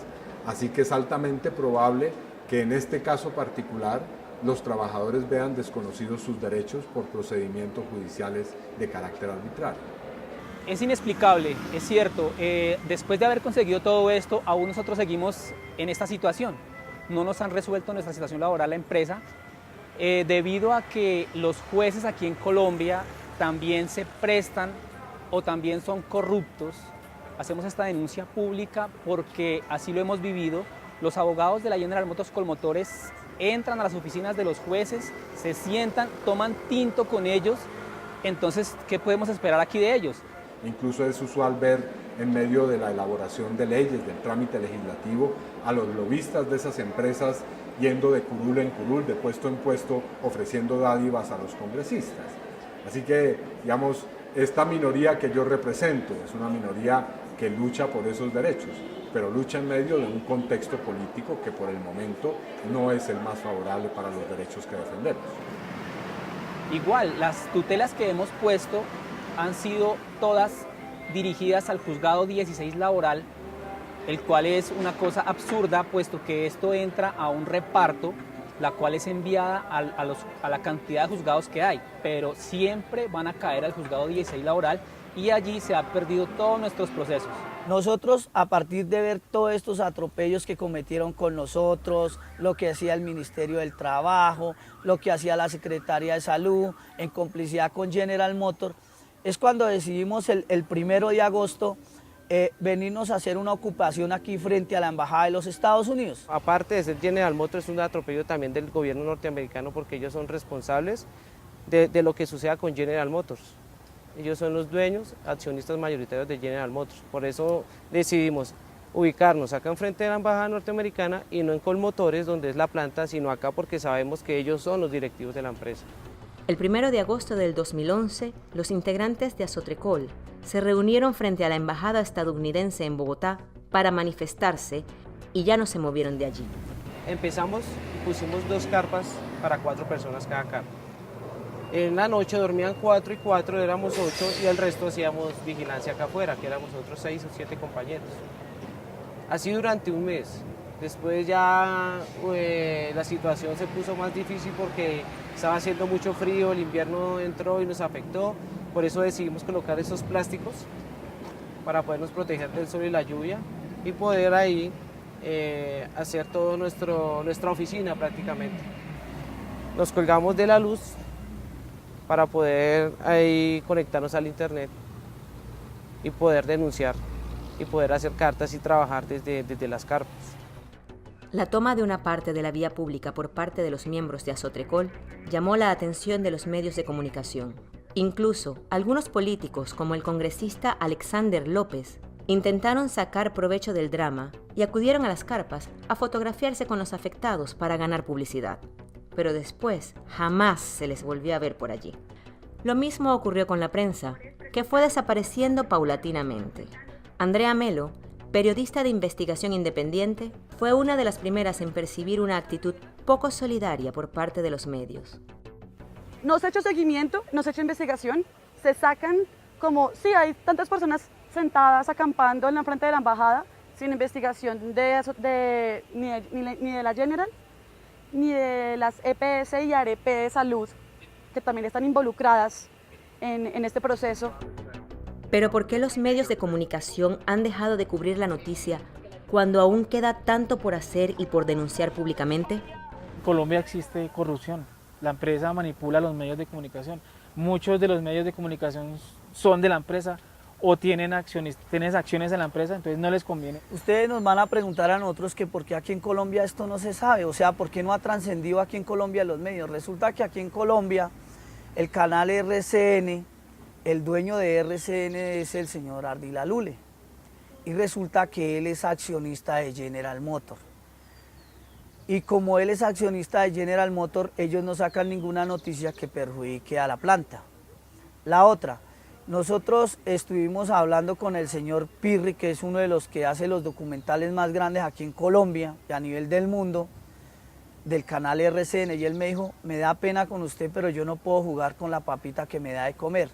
Así que es altamente probable que en este caso particular los trabajadores vean desconocidos sus derechos por procedimientos judiciales de carácter arbitrario. Es inexplicable, es cierto, después de haber conseguido todo esto, aún nosotros seguimos en esta situación. No nos han resuelto nuestra situación laboral la empresa, debido a que los jueces aquí en Colombia también se prestan o también son corruptos. Hacemos esta denuncia pública porque así lo hemos vivido. Los abogados de la General Motors Colmotores entran a las oficinas de los jueces, se sientan, toman tinto con ellos. Entonces, ¿qué podemos esperar aquí de ellos? Incluso es usual ver en medio de la elaboración de leyes, del trámite legislativo, a los lobistas de esas empresas yendo de curul en curul, de puesto en puesto, ofreciendo dádivas a los congresistas. Así que, digamos, esta minoría que yo represento es una minoría que lucha por esos derechos, pero lucha en medio de un contexto político que por el momento no es el más favorable para los derechos que defendemos. Igual, las tutelas que hemos puesto han sido todas dirigidas al juzgado 16 laboral, el cual es una cosa absurda, puesto que esto entra a un reparto, la cual es enviada a la cantidad de juzgados que hay, pero siempre van a caer al juzgado 16 laboral y allí se han perdido todos nuestros procesos. Nosotros, a partir de ver todos estos atropellos que cometieron con nosotros, lo que hacía el Ministerio del Trabajo, lo que hacía la Secretaría de Salud, en complicidad con General Motors, es cuando decidimos el 1 de agosto venirnos a hacer una ocupación aquí frente a la Embajada de los Estados Unidos. Aparte de ser General Motors, es un atropello también del gobierno norteamericano porque ellos son responsables de lo que suceda con General Motors. Ellos son los dueños, accionistas mayoritarios de General Motors. Por eso decidimos ubicarnos acá enfrente de la Embajada norteamericana y no en Colmotores, donde es la planta, sino acá porque sabemos que ellos son los directivos de la empresa. El 1 de agosto del 2011, los integrantes de Azotrecol se reunieron frente a la Embajada estadounidense en Bogotá para manifestarse y ya no se movieron de allí. Empezamos y pusimos 2 carpas para 4 personas cada carpa. En la noche dormían 4 y 4, éramos 8 y el resto hacíamos vigilancia acá afuera, que éramos otros 6 o 7 compañeros. Así durante un mes. Después ya la situación se puso más difícil porque estaba haciendo mucho frío, el invierno entró y nos afectó. Por eso decidimos colocar esos plásticos para podernos proteger del sol y la lluvia y poder ahí hacer toda nuestra oficina prácticamente. Nos colgamos de la luz para poder ahí conectarnos al internet y poder denunciar y poder hacer cartas y trabajar desde las carpas. La toma de una parte de la vía pública por parte de los miembros de Azotrecol llamó la atención de los medios de comunicación. Incluso algunos políticos, como el congresista Alexander López, intentaron sacar provecho del drama y acudieron a las carpas a fotografiarse con los afectados para ganar publicidad. Pero después jamás se les volvió a ver por allí. Lo mismo ocurrió con la prensa, que fue desapareciendo paulatinamente. Andrea Melo, periodista de investigación independiente, fue una de las primeras en percibir una actitud poco solidaria por parte de los medios. No se ha hecho seguimiento, no se ha hecho investigación, se sacan como, sí, hay tantas personas sentadas acampando en la frente de la embajada, sin investigación ni de la General, ni de las EPS y AREP de salud, que también están involucradas en este proceso. Pero ¿por qué los medios de comunicación han dejado de cubrir la noticia cuando aún queda tanto por hacer y por denunciar públicamente? En Colombia existe corrupción. La empresa manipula los medios de comunicación. Muchos de los medios de comunicación son de la empresa o tienen acciones en la empresa, entonces no les conviene. Ustedes nos van a preguntar a nosotros que por qué aquí en Colombia esto no se sabe, o sea, por qué no ha trascendido aquí en Colombia los medios. Resulta que aquí en Colombia el canal RCN, el dueño de RCN es el señor Ardila Lule y resulta que él es accionista de General Motors. Y como él es accionista de General Motors, ellos no sacan ninguna noticia que perjudique a la planta. La otra, nosotros estuvimos hablando con el señor Pirri, que es uno de los que hace los documentales más grandes aquí en Colombia y a nivel del mundo, del canal RCN, y él me dijo, me da pena con usted, pero yo no puedo jugar con la papita que me da de comer.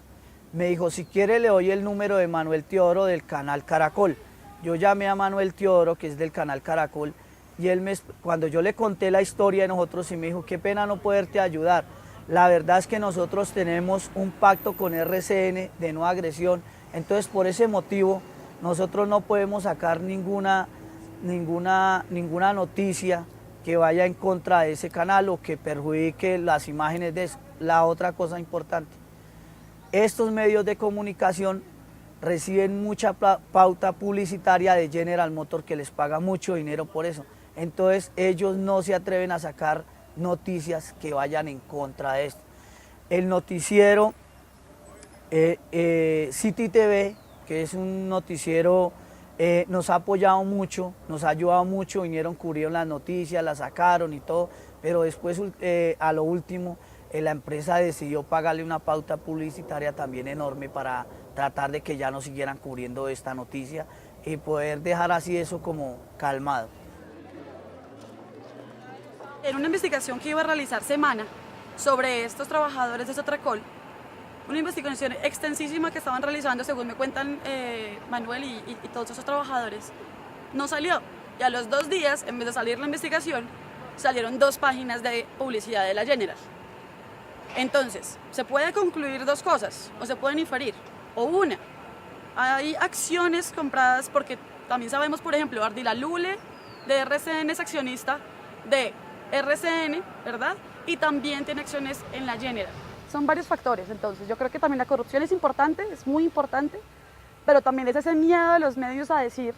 Me dijo, si quiere le doy el número de Manuel Teodoro del canal Caracol. Yo llamé a Manuel Teodoro, que es del canal Caracol, y él cuando yo le conté la historia de nosotros, y me dijo, qué pena no poderte ayudar. La verdad es que nosotros tenemos un pacto con RCN de no agresión, entonces por ese motivo nosotros no podemos sacar ninguna noticia que vaya en contra de ese canal o que perjudique las imágenes de eso. La otra cosa importante, estos medios de comunicación reciben mucha pauta publicitaria de General Motors, que les paga mucho dinero por eso. Entonces ellos no se atreven a sacar noticias que vayan en contra de esto. El noticiero City TV, que es un noticiero, nos ha apoyado mucho, nos ha ayudado mucho, vinieron, cubrieron las noticias, las sacaron y todo, pero después a lo último la empresa decidió pagarle una pauta publicitaria también enorme para tratar de que ya no siguieran cubriendo esta noticia y poder dejar así eso como calmado. Era una investigación que iba a realizar semana sobre estos trabajadores de Sotracol, una investigación extensísima que estaban realizando, según me cuentan Manuel y todos esos trabajadores. No salió, y a los 2 días, en vez de salir la investigación, salieron 2 páginas de publicidad de la General. Entonces, se puede concluir 2 cosas, o se pueden inferir, o una, hay acciones compradas, porque también sabemos, por ejemplo, Ardila Lule de RCN es accionista de RCN, ¿verdad? Y también tiene acciones en la General. Son varios factores, entonces yo creo que también la corrupción es importante, es muy importante, pero también es ese miedo de los medios a decir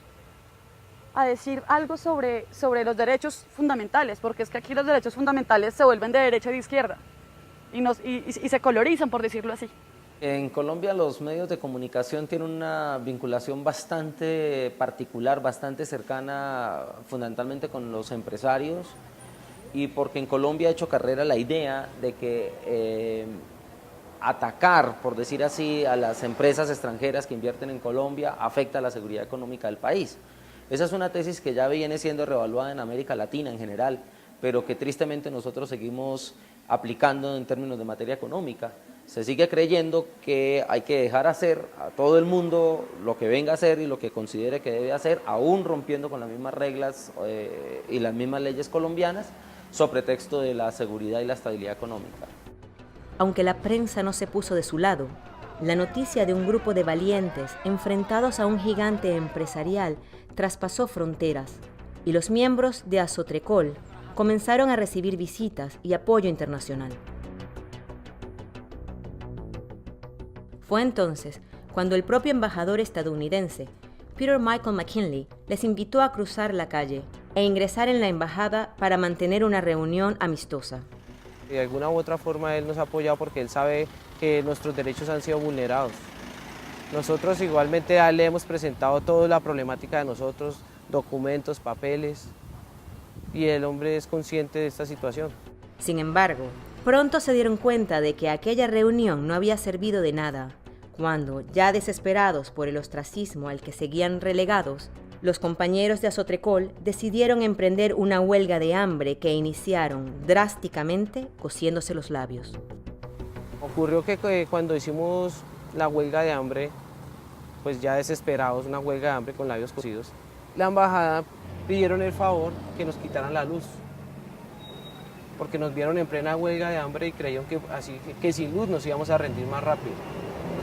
algo sobre los derechos fundamentales, porque es que aquí los derechos fundamentales se vuelven de derecha y de izquierda y se colorizan, por decirlo así. En Colombia los medios de comunicación tienen una vinculación bastante particular, bastante cercana fundamentalmente con los empresarios, y porque en Colombia ha hecho carrera la idea de que atacar, por decir así, a las empresas extranjeras que invierten en Colombia afecta a la seguridad económica del país. Esa es una tesis que ya viene siendo revaluada en América Latina en general, pero que tristemente nosotros seguimos aplicando en términos de materia económica. Se sigue creyendo que hay que dejar hacer a todo el mundo lo que venga a hacer y lo que considere que debe hacer, aún rompiendo con las mismas reglas y las mismas leyes colombianas, sobre pretexto de la seguridad y la estabilidad económica. Aunque la prensa no se puso de su lado, la noticia de un grupo de valientes enfrentados a un gigante empresarial traspasó fronteras y los miembros de Azotrecol comenzaron a recibir visitas y apoyo internacional. Fue entonces cuando el propio embajador estadounidense, Peter Michael McKinley, les invitó a cruzar la calle e ingresar en la embajada para mantener una reunión amistosa. De alguna u otra forma él nos ha apoyado porque él sabe que nuestros derechos han sido vulnerados. Nosotros igualmente le hemos presentado toda la problemática de nosotros, documentos, papeles, y el hombre es consciente de esta situación. Sin embargo, pronto se dieron cuenta de que aquella reunión no había servido de nada, cuando, ya desesperados por el ostracismo al que seguían relegados, los compañeros de Azotrecol decidieron emprender una huelga de hambre que iniciaron drásticamente cosiéndose los labios. Ocurrió que cuando hicimos la huelga de hambre, pues ya desesperados, una huelga de hambre con labios cosidos, la embajada pidieron el favor que nos quitaran la luz, porque nos vieron en plena huelga de hambre y creyeron que sin luz nos íbamos a rendir más rápido.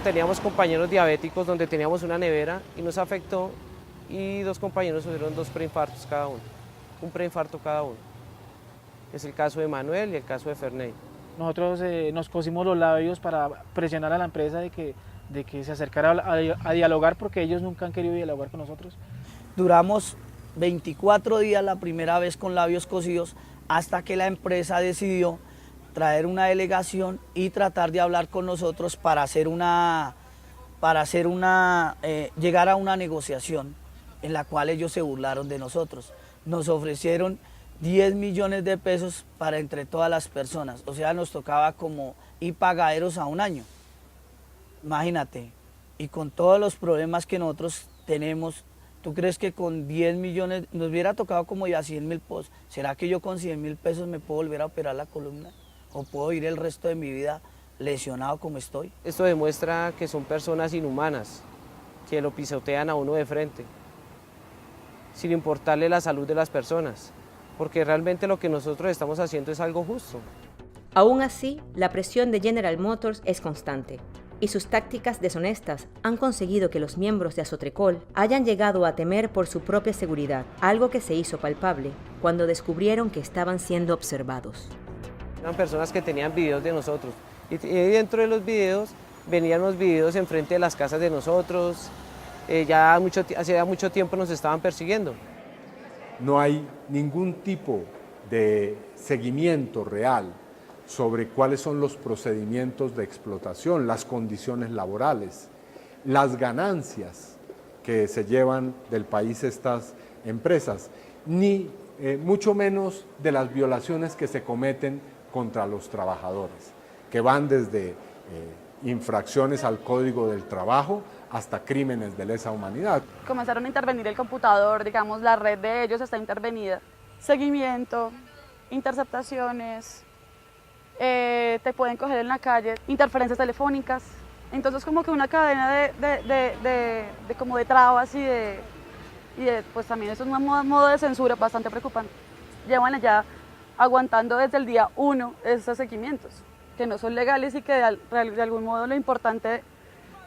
Teníamos compañeros diabéticos donde teníamos una nevera y nos afectó, y 2 compañeros sufrieron 2 preinfartos cada uno, un preinfarto cada uno. Es el caso de Manuel y el caso de Ferney. Nosotros nos cosimos los labios para presionar a la empresa de que se acercara a dialogar, porque ellos nunca han querido dialogar con nosotros. Duramos 24 días la primera vez con labios cosidos, hasta que la empresa decidió traer una delegación y tratar de hablar con nosotros para llegar a una negociación en la cual ellos se burlaron de nosotros. Nos ofrecieron 10 millones de pesos para entre todas las personas, o sea, nos tocaba como ir pagaderos a un año. Imagínate, y con todos los problemas que nosotros tenemos, ¿tú crees que con 10 millones nos hubiera tocado como ya 100.000 pesos? ¿Será que yo con 100.000 pesos me puedo volver a operar la columna? ¿O puedo ir el resto de mi vida lesionado como estoy? Esto demuestra que son personas inhumanas, que lo pisotean a uno de frente, sin importarle la salud de las personas, porque realmente lo que nosotros estamos haciendo es algo justo. Aún así, la presión de General Motors es constante, y sus tácticas deshonestas han conseguido que los miembros de Azotrecol hayan llegado a temer por su propia seguridad, algo que se hizo palpable cuando descubrieron que estaban siendo observados. Eran personas que tenían videos de nosotros, y dentro de los videos venían los videos enfrente de las casas de nosotros. Hacía mucho tiempo nos estaban persiguiendo. No hay ningún tipo de seguimiento real sobre cuáles son los procedimientos de explotación, las condiciones laborales, las ganancias que se llevan del país estas empresas, ni mucho menos de las violaciones que se cometen contra los trabajadores, que van desde infracciones al Código del Trabajo hasta crímenes de lesa humanidad. Comenzaron a intervenir el computador, digamos, la red de ellos está intervenida. Seguimiento, interceptaciones, te pueden coger en la calle, interferencias telefónicas. Entonces como que una cadena como de trabas y pues también es un modo de censura bastante preocupante. Llevan ya aguantando desde el día 1 estos seguimientos, que no son legales y que de algún modo lo importante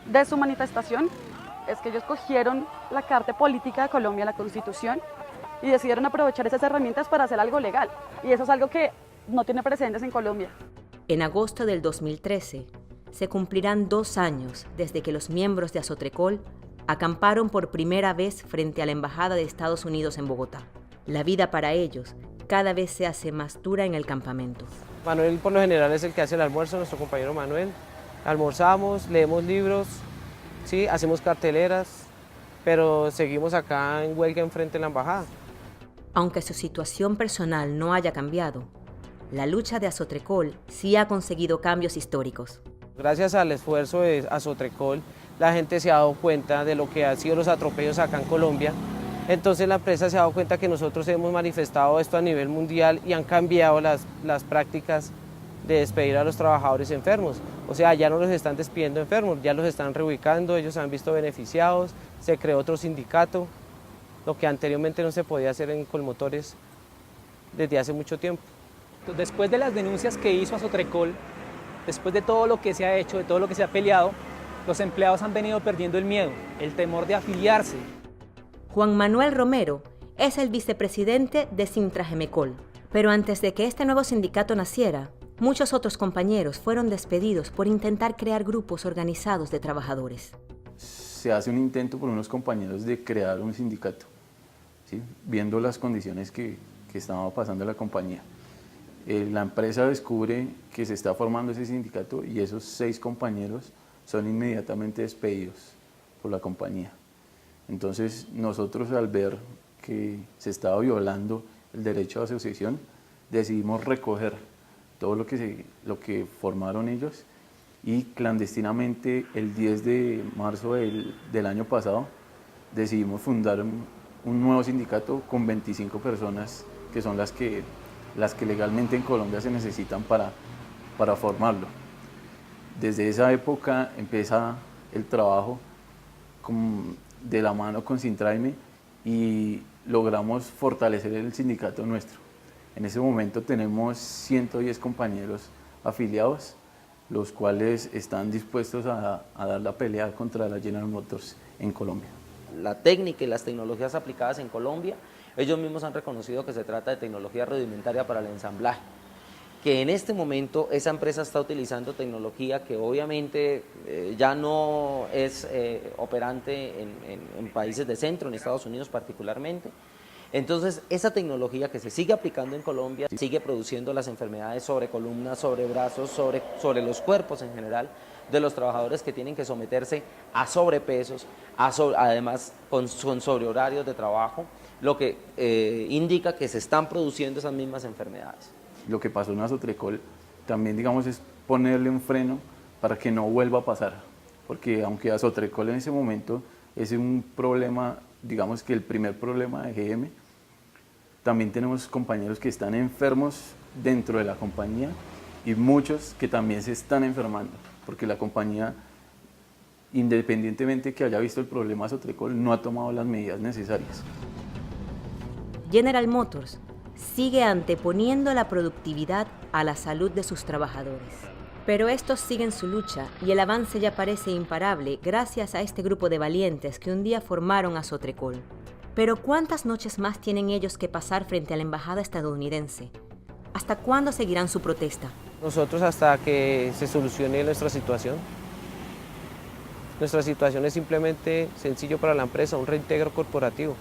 de su manifestación es que ellos cogieron la Carta Política de Colombia, la Constitución, y decidieron aprovechar esas herramientas para hacer algo legal. Y eso es algo que no tiene precedentes en Colombia. En agosto del 2013, se cumplirán 2 años desde que los miembros de Azotrecol acamparon por primera vez frente a la Embajada de Estados Unidos en Bogotá. La vida para ellos cada vez se hace más dura en el campamento. Manuel por lo general es el que hace el almuerzo, nuestro compañero Manuel. Almorzamos, leemos libros, ¿sí? Hacemos carteleras, pero seguimos acá en huelga enfrente de la embajada. Aunque su situación personal no haya cambiado, la lucha de Azotrecol sí ha conseguido cambios históricos. Gracias al esfuerzo de Azotrecol, la gente se ha dado cuenta de lo que han sido los atropellos acá en Colombia. Entonces la empresa se ha dado cuenta que nosotros hemos manifestado esto a nivel mundial y han cambiado las prácticas de despedir a los trabajadores enfermos. O sea, ya no los están despidiendo enfermos, ya los están reubicando, ellos se han visto beneficiados, se creó otro sindicato, lo que anteriormente no se podía hacer en Colmotores desde hace mucho tiempo. Después de las denuncias que hizo Azotrecol, después de todo lo que se ha hecho, de todo lo que se ha peleado, los empleados han venido perdiendo el miedo, el temor de afiliarse. Juan Manuel Romero es el vicepresidente de Sintragemecol, pero antes de que este nuevo sindicato naciera, muchos otros compañeros fueron despedidos por intentar crear grupos organizados de trabajadores. Se hace un intento por unos compañeros de crear un sindicato, ¿sí? Viendo las condiciones que estaba pasando la compañía. La empresa descubre que se está formando ese sindicato y esos 6 compañeros son inmediatamente despedidos por la compañía. Entonces nosotros, al ver que se estaba violando el derecho de asociación, decidimos recoger todo lo que formaron ellos y clandestinamente el 10 de marzo del año pasado decidimos fundar un nuevo sindicato con 25 personas que son las que legalmente en Colombia se necesitan para formarlo. Desde esa época empieza el trabajo de la mano con Sintraime y logramos fortalecer el sindicato nuestro. En ese momento tenemos 110 compañeros afiliados, los cuales están dispuestos a dar la pelea contra la General Motors en Colombia. La técnica y las tecnologías aplicadas en Colombia, ellos mismos han reconocido que se trata de tecnología rudimentaria para el ensamblaje, que en este momento esa empresa está utilizando tecnología que obviamente ya no es operante en países de centro, en Estados Unidos particularmente. Entonces, esa tecnología que se sigue aplicando en Colombia sigue produciendo las enfermedades sobre columnas, sobre brazos, sobre los cuerpos en general de los trabajadores que tienen que someterse a sobrepesos, además con sobrehorarios de trabajo, lo que indica que se están produciendo esas mismas enfermedades. Lo que pasó en Azotrecol también, digamos, es ponerle un freno para que no vuelva a pasar, porque aunque Azotrecol en ese momento es un problema, digamos que el primer problema de GM, también tenemos compañeros que están enfermos dentro de la compañía y muchos que también se están enfermando, porque la compañía, independientemente que haya visto el problema Azotrecol, no ha tomado las medidas necesarias. General Motors sigue anteponiendo la productividad a la salud de sus trabajadores. Pero estos siguen su lucha y el avance ya parece imparable gracias a este grupo de valientes que un día formaron Azotrecol. Pero ¿cuántas noches más tienen ellos que pasar frente a la embajada estadounidense? ¿Hasta cuándo seguirán su protesta? Nosotros hasta que se solucione nuestra situación. Nuestra situación es simplemente sencillo para la empresa, un reintegro corporativo.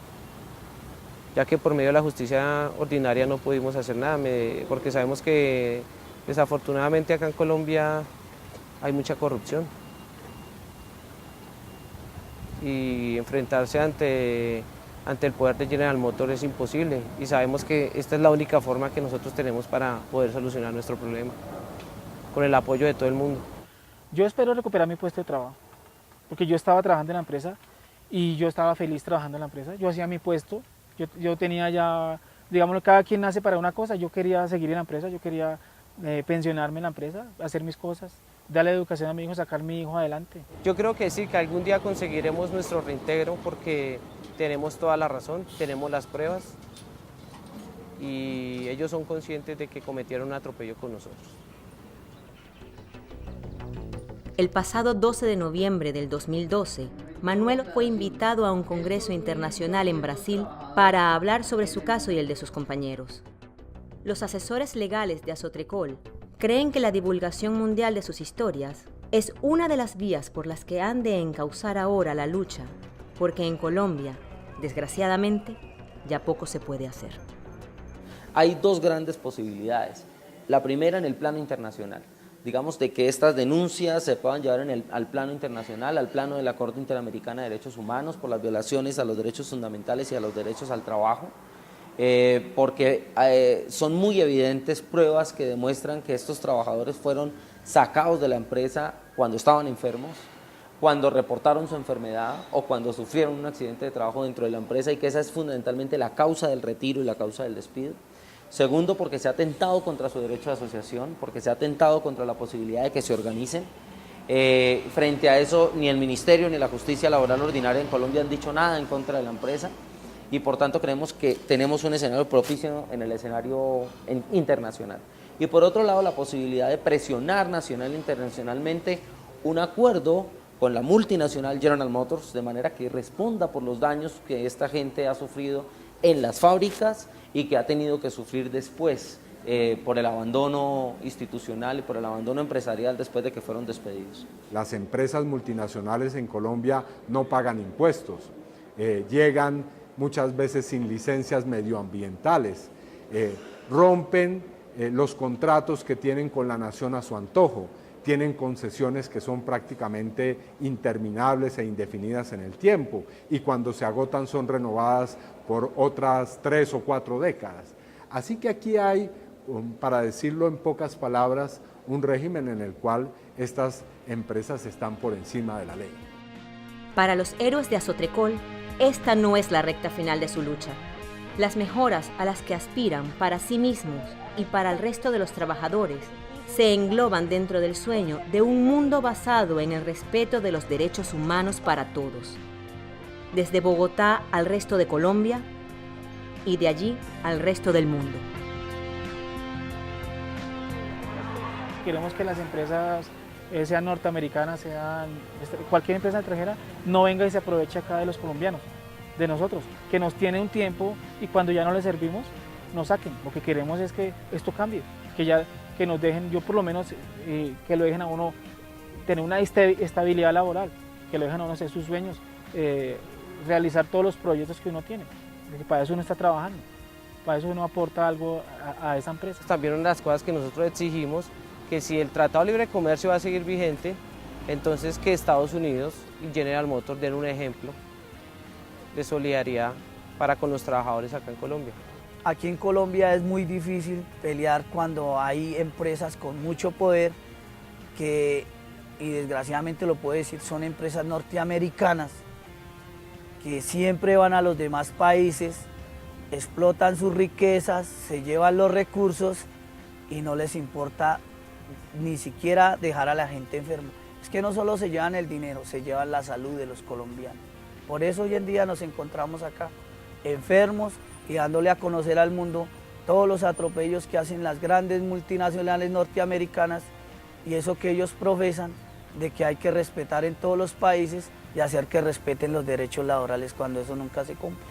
ya que por medio de la justicia ordinaria no pudimos hacer nada, porque sabemos que desafortunadamente acá en Colombia hay mucha corrupción y enfrentarse ante el poder de General Motors es imposible, y sabemos que esta es la única forma que nosotros tenemos para poder solucionar nuestro problema, con el apoyo de todo el mundo. Yo espero recuperar mi puesto de trabajo, porque yo estaba trabajando en la empresa y yo estaba feliz trabajando en la empresa. Yo hacía mi puesto, yo tenía ya, digámoslo, cada quien nace para una cosa. Yo quería seguir en la empresa, yo quería pensionarme en la empresa, hacer mis cosas, darle educación a mi hijo, sacar a mi hijo adelante. Yo creo que sí, que algún día conseguiremos nuestro reintegro, porque tenemos toda la razón, tenemos las pruebas y ellos son conscientes de que cometieron un atropello con nosotros. El pasado 12 de noviembre del 2012, Manuel fue invitado a un congreso internacional en Brasil para hablar sobre su caso y el de sus compañeros. Los asesores legales de Azotrecol creen que la divulgación mundial de sus historias es una de las vías por las que han de encauzar ahora la lucha, porque en Colombia, desgraciadamente, ya poco se puede hacer. Hay dos grandes posibilidades. La primera, en el plano internacional. Digamos, de que estas denuncias se puedan llevar al plano internacional, al plano de la Corte Interamericana de Derechos Humanos por las violaciones a los derechos fundamentales y a los derechos al trabajo, porque son muy evidentes pruebas que demuestran que estos trabajadores fueron sacados de la empresa cuando estaban enfermos, cuando reportaron su enfermedad o cuando sufrieron un accidente de trabajo dentro de la empresa, y que esa es fundamentalmente la causa del retiro y la causa del despido. Segundo, porque se ha atentado contra su derecho de asociación, porque se ha atentado contra la posibilidad de que se organicen. Frente a eso, ni el Ministerio ni la Justicia Laboral Ordinaria en Colombia han dicho nada en contra de la empresa, y por tanto creemos que tenemos un escenario propicio en el escenario internacional. Y por otro lado, la posibilidad de presionar nacional e internacionalmente un acuerdo con la multinacional General Motors, de manera que responda por los daños que esta gente ha sufrido en las fábricas y que ha tenido que sufrir después por el abandono institucional y por el abandono empresarial después de que fueron despedidos. Las empresas multinacionales en Colombia no pagan impuestos, llegan muchas veces sin licencias medioambientales, rompen los contratos que tienen con la nación a su antojo, tienen concesiones que son prácticamente interminables e indefinidas en el tiempo, y cuando se agotan son renovadas por otras 3 o 4 décadas. Así que aquí hay, para decirlo en pocas palabras, un régimen en el cual estas empresas están por encima de la ley. Para los héroes de Azotrecol, esta no es la recta final de su lucha. Las mejoras a las que aspiran para sí mismos y para el resto de los trabajadores se engloban dentro del sueño de un mundo basado en el respeto de los derechos humanos para todos. Desde Bogotá al resto de Colombia y de allí al resto del mundo. Queremos que las empresas, sean norteamericanas, cualquier empresa extranjera, no venga y se aproveche acá de los colombianos, de nosotros, que nos tiene un tiempo y cuando ya no les servimos, nos saquen. Lo que queremos es que esto cambie, que nos dejen, yo por lo menos, que lo dejen a uno tener una estabilidad laboral, que lo dejen a uno hacer sus sueños, realizar todos los proyectos que uno tiene, porque para eso uno está trabajando, para eso uno aporta algo a esa empresa. También una de las cosas que nosotros exigimos, que si el Tratado de Libre Comercio va a seguir vigente, entonces que Estados Unidos y General Motors den un ejemplo de solidaridad para con los trabajadores acá en Colombia. Aquí en Colombia es muy difícil pelear cuando hay empresas con mucho poder que, y desgraciadamente lo puedo decir, son empresas norteamericanas que siempre van a los demás países, explotan sus riquezas, se llevan los recursos y no les importa ni siquiera dejar a la gente enferma. Es que no solo se llevan el dinero, se llevan la salud de los colombianos. Por eso hoy en día nos encontramos acá, enfermos, y dándole a conocer al mundo todos los atropellos que hacen las grandes multinacionales norteamericanas y eso que ellos profesan de que hay que respetar en todos los países y hacer que respeten los derechos laborales cuando eso nunca se cumple.